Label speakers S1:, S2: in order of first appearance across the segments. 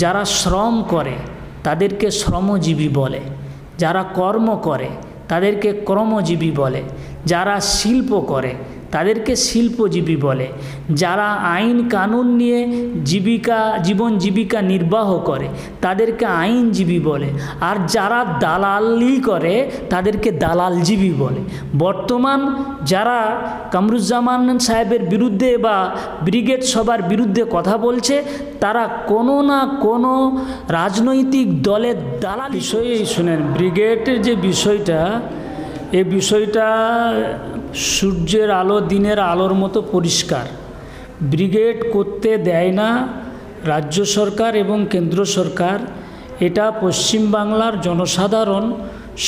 S1: যারা শ্রম করে তাদেরকে শ্রমজীবী বলে, যারা কর্ম করে তাদেরকে কর্মজীবী বলে, যারা শিল্প করে তাদেরকে শিল্পজীবী বলে, যারা আইন কানুন নিয়ে জীবন জীবিকা নির্বাহ করে তাদেরকে আইনজীবী বলে, আর যারা দালালি করে তাদেরকে দালালজীবী বলে। বর্তমান যারা কামরুজ্জামান সাহেবের বিরুদ্ধে বা ব্রিগেড সভার বিরুদ্ধে কথা বলছে তারা কোনো না কোনো রাজনৈতিক দলের দালাল। বিষয়ে শুনেন, ব্রিগেডের যে বিষয়টা, এই বিষয়টা সূর্যের আলো দিনের আলোর মতো পরিষ্কার। ব্রিগেড করতে দেয় না রাজ্য সরকার এবং কেন্দ্র সরকার, এটা পশ্চিমবাংলার জনসাধারণ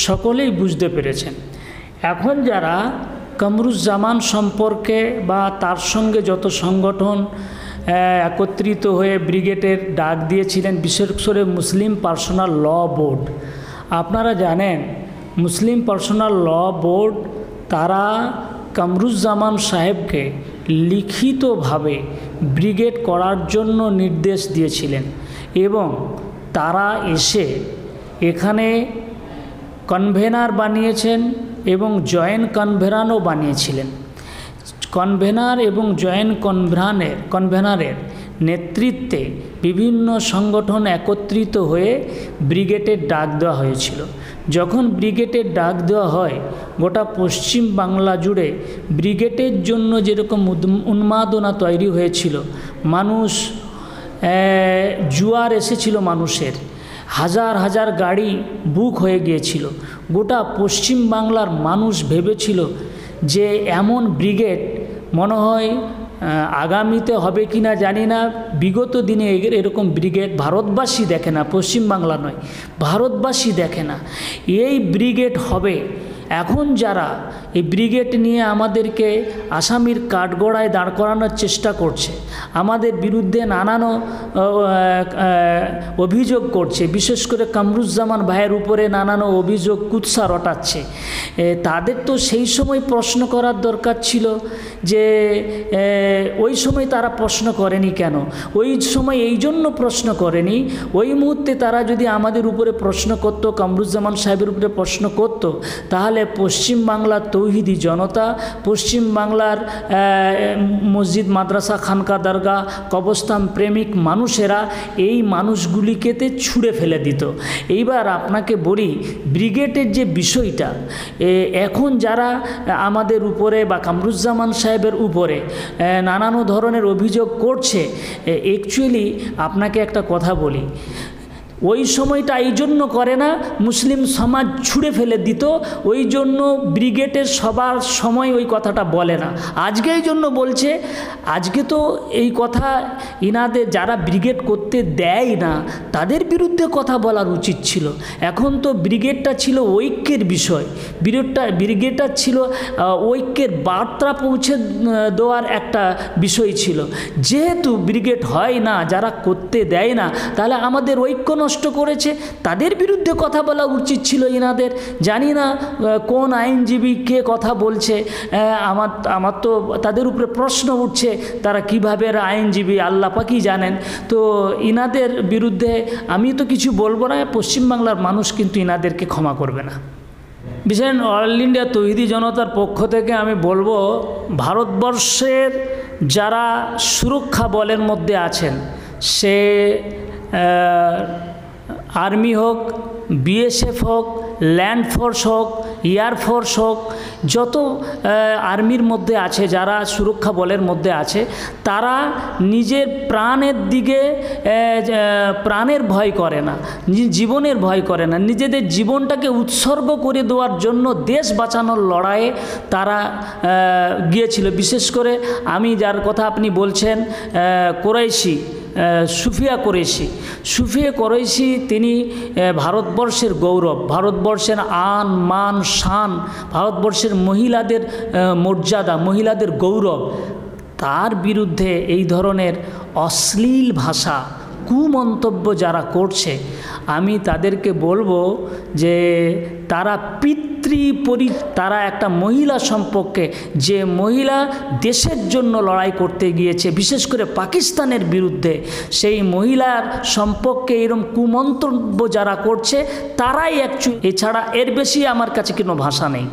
S1: সকলেই বুঝতে পেরেছেন। এখন যারা কামরুজ্জামান সম্পর্কে বা তার সঙ্গে যত সংগঠন একত্রিত হয়ে ব্রিগেডের ডাক দিয়েছিলেন, বিশেষ করে মুসলিম পার্সোনাল ল বোর্ড, আপনারা জানেন মুসলিম পার্সোনাল ল বোর্ড তারা কামরুজ্জামান সাহেবকে লিখিতভাবে ব্রিগেড করার জন্য নির্দেশ দিয়েছিলেন এবং তারা এসে এখানে কনভেনার বানিয়েছেন এবং জয়েন্ট কনভেনারও বানিয়েছিলেন। কনভেনার এবং জয়েন্ট কনভেনারের নেতৃত্বে বিভিন্ন সংগঠন একত্রিত হয়ে ব্রিগেডের ডাক দেওয়া হয়েছিল। যখন ব্রিগেডের ডাক দেওয়া হয়, গোটা পশ্চিম বাংলা জুড়ে ব্রিগেডের জন্য যেরকম উন্মাদনা তৈরি হয়েছিল, মানুষ জোয়ার এসেছিল, মানুষের হাজার হাজার গাড়ি বুক হয়ে গিয়েছিল। গোটা পশ্চিম বাংলার মানুষ ভেবেছিল যে এমন ব্রিগেড মনে হয় আগামীতে হবে কি না জানি না, বিগত দিনে এরকম ব্রিগেড ভারতবাসী দেখে না, পশ্চিমবাংলা নয়, ভারতবাসী দেখে না। এই ব্রিগেড হবে। এখন যারা এই ব্রিগেড নিয়ে আমাদেরকে আসামির কাঠগড়ায় দাঁড় করানোর চেষ্টা করছে, আমাদের বিরুদ্ধে নানান অভিযোগ করছে, বিশেষ করে কামরুজ্জামান ভাইয়ের উপরে নানান অভিযোগ কুৎসা রটাচ্ছে, তাদের তো সেই সময় প্রশ্ন করার দরকার ছিল যে ওই সময় তারা প্রশ্ন করেনি কেন? ওই সময় এই জন্য প্রশ্ন করেনি, ওই মুহূর্তে তারা যদি আমাদের উপরে প্রশ্ন করত, কামরুজ্জামান সাহেবের উপরে প্রশ্ন করত, তাহলে পশ্চিমবাংলার তৌহিদি জনতা, পশ্চিমবাংলার মসজিদ মাদ্রাসা খানকা দরগা কবরস্থান প্রেমিক মানুষেরা এই মানুষগুলিকেতে ছুঁড়ে ফেলে দিত। এইবার আপনাকে বলি, ব্রিগেডের যে বিষয়টা এখন যারা আমাদের উপরে বা কামরুজ্জামান সাহেবের উপরে নানান ধরনের অভিযোগ করছে, অ্যাকচুয়ালি আপনাকে একটা কথা বলি, ওই সময়টা এই জন্য করে না, মুসলিম সমাজ ছুঁড়ে ফেলে দিত, ওই জন্য ব্রিগেডের সবার সময় ওই কথাটা বলে না। আজকে এই জন্য বলছে, আজকে তো এই কথা ইনাদের যারা ব্রিগেড করতে দেয় না তাদের বিরুদ্ধে কথা বলার উচিত ছিল। এখন তো ব্রিগেডটা ছিল ঐক্যের বিষয়, ব্রিগেডটা ছিল ঐক্যের বার্তা পৌঁছে দেওয়ার একটা বিষয় ছিল। যেহেতু ব্রিগেড হয় না, যারা করতে দেয় না, তাহলে আমাদের ঐক্য নষ্ট করেছে, তাদের বিরুদ্ধে কথা বলা উচিত ছিল ইনাদের। জানি না কোন আইনজীবী কে কথা বলছে, আমার তো তাদের উপরে প্রশ্ন উঠছে তারা কিভাবে আইনজীবী, আল্লাহ পাকই জানেন। তো ইনাদের বিরুদ্ধে আমি তো কিছু বলবো না, পশ্চিমবাংলার মানুষ কিন্তু ইনাদেরকে ক্ষমা করবে না। বিশেষ অল ইন্ডিয়া তৌহিদি জনতার পক্ষ থেকে আমি বলবো, ভারতবর্ষের যারা সুরক্ষা বলের মধ্যে আছেন, সে আর্মি হোক, বিএসএফ হোক, ল্যান্ড ফোর্স হোক, এয়ারফোর্স হোক, যত আর্মির মধ্যে আছে, যারা সুরক্ষা বলের মধ্যে আছে, তারা নিজের প্রাণের দিকে প্রাণের ভয় করে না, জীবনের ভয় করে না, নিজেদের জীবনটাকে উৎসর্গ করে দেওয়ার জন্য দেশ বাঁচানোর লড়াইয়ে তারা গিয়েছিল। বিশেষ করে আমি যার কথা আপনি বলছেন, কুরাইশি, সুফিয়া কুরাইশি, তিনি ভারতবর্ষের গৌরব, ভারতবর্ষের আন মান শান, ভারতবর্ষের মহিলাদের মর্যাদা, মহিলাদের গৌরব, তার বিরুদ্ধে এই ধরনের অশ্লীল ভাষা, কুমন্তব্য যারা করছে, আমি তাদেরকে বলবো যে তারা পিতৃ স্ত্রী তারা একটা মহিলা সম্পর্কে, যে মহিলা দেশের জন্য লড়াই করতে গিয়েছে বিশেষ করে পাকিস্তানের বিরুদ্ধে, সেই মহিলার সম্পর্কে এরকম কুমন্তব্য যারা করছে তারাই অ্যাকচুয়ালি, এছাড়া এর বেশি আমার কাছে কোনো ভাষা নেই।